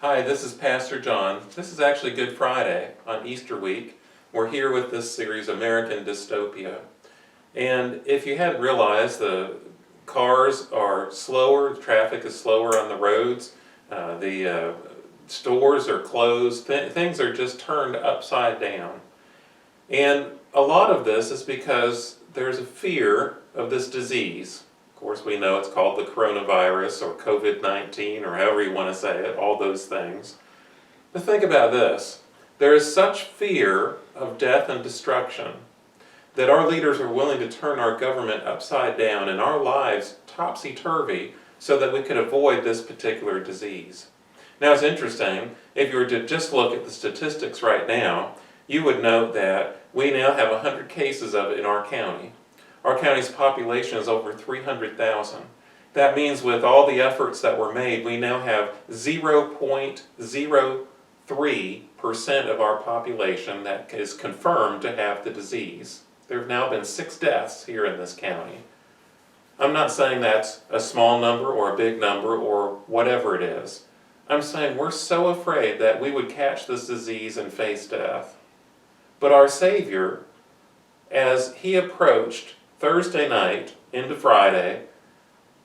Hi, this is Pastor John. This is actually Good Friday on Easter week. We're here with this series, American Dystopia. And if you hadn't realized, the cars are slower, traffic is slower on the roads, the stores are closed, things are just turned upside down. And a lot of this is because there's a fear of this disease. Of course, we know it's called the coronavirus or COVID-19 or however you want to say it, all those things. But think about this. There is such fear of death and destruction that our leaders are willing to turn our government upside down and our lives topsy-turvy so that we could avoid this particular disease. Now it's interesting, if you were to just look at the statistics right now, you would note that we now have 100 cases of it in our county. Our county's population is over 300,000. That means with all the efforts that were made, we now have 0.03% of our population that is confirmed to have the disease. There have now been 6 deaths here in this county. I'm not saying that's a small number or a big number or whatever it is. I'm saying we're so afraid that we would catch this disease and face death. But our Savior, as he approached Thursday night into Friday,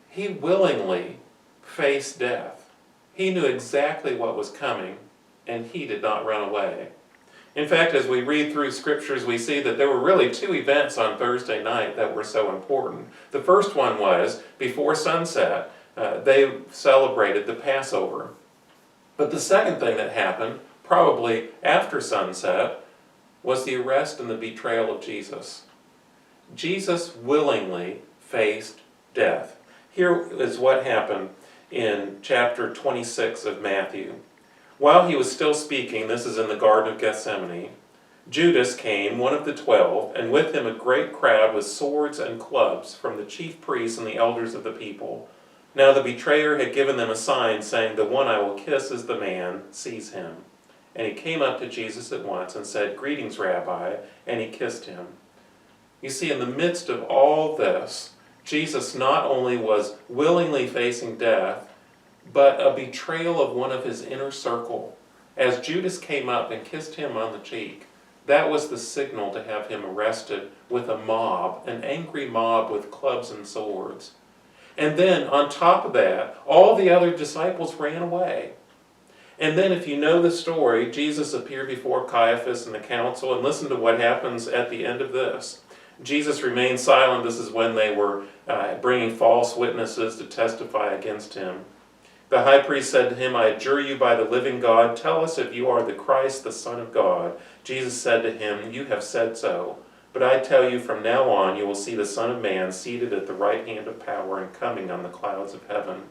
he willingly faced death. He knew exactly what was coming, and he did not run away. In fact, as we read through scriptures, we see that there were really 2 events on Thursday night that were so important. The first one was, before sunset, they celebrated the Passover. But the second thing that happened, probably after sunset, was the arrest and the betrayal of Jesus. Jesus willingly faced death. Here is what happened in chapter 26 of Matthew. While he was still speaking, this is in the Garden of Gethsemane, Judas came, one of the 12, and with him a great crowd with swords and clubs from the chief priests and the elders of the people. Now the betrayer had given them a sign, saying, "The one I will kiss is the man, seize him." And he came up to Jesus at once and said, "Greetings, Rabbi," and he kissed him. You see, in the midst of all this, Jesus not only was willingly facing death, but a betrayal of one of his inner circle. As Judas came up and kissed him on the cheek, that was the signal to have him arrested with a mob, an angry mob with clubs and swords. And then, on top of that, all the other disciples ran away. And then, if you know the story, Jesus appeared before Caiaphas and the council, and listen to what happens at the end of this. Jesus remained silent. This is when they were bringing false witnesses to testify against him. The high priest said to him, "I adjure you by the living God, tell us if you are the Christ, the Son of God." Jesus said to him, "You have said so. But I tell you, from now on you will see the Son of Man seated at the right hand of power and coming on the clouds of heaven."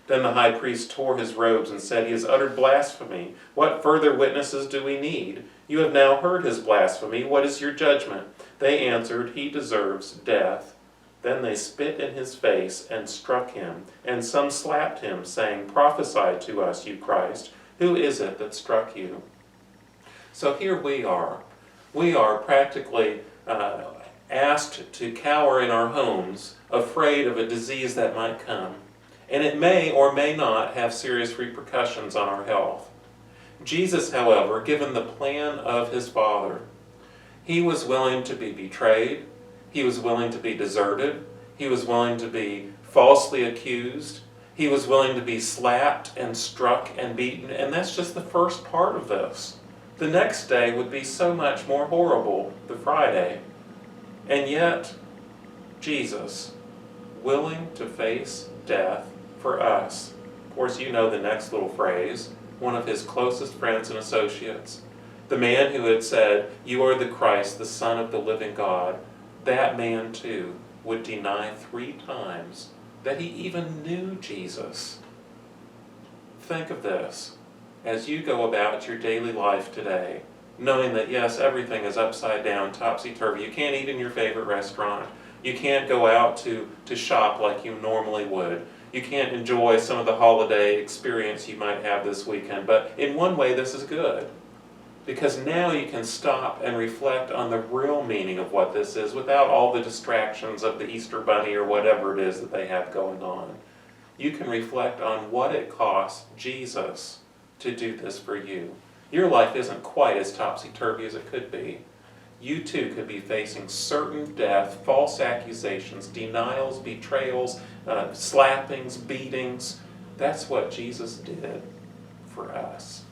Then the high priest tore his robes and said, "He has uttered blasphemy. What further witnesses do we need? You have now heard his blasphemy. What is your judgment?" They answered, "He deserves death." Then they spit in his face and struck him, and some slapped him, saying, "Prophesy to us, you Christ. Who is it that struck you?" So here we are. We are practically asked to cower in our homes, afraid of a disease that might come. And it may or may not have serious repercussions on our health. Jesus, however, given the plan of his Father, he was willing to be betrayed, he was willing to be deserted, he was willing to be falsely accused, he was willing to be slapped and struck and beaten, and that's just the first part of this. The next day would be so much more horrible, the Friday. And yet, Jesus, willing to face death for us. Of course, you know the next little phrase, one of his closest friends and associates. The man who had said, "You are the Christ, the Son of the living God," that man too would deny 3 times that he even knew Jesus. Think of this as you go about your daily life today, knowing that yes, everything is upside down, topsy-turvy. You can't eat in your favorite restaurant. You can't go out to shop like you normally would. You can't enjoy some of the holiday experience you might have this weekend. But in one way, this is good. Because now you can stop and reflect on the real meaning of what this is without all the distractions of the Easter Bunny or whatever it is that they have going on. You can reflect on what it cost Jesus to do this for you. Your life isn't quite as topsy-turvy as it could be. You too could be facing certain death, false accusations, denials, betrayals, slappings, beatings. That's what Jesus did for us.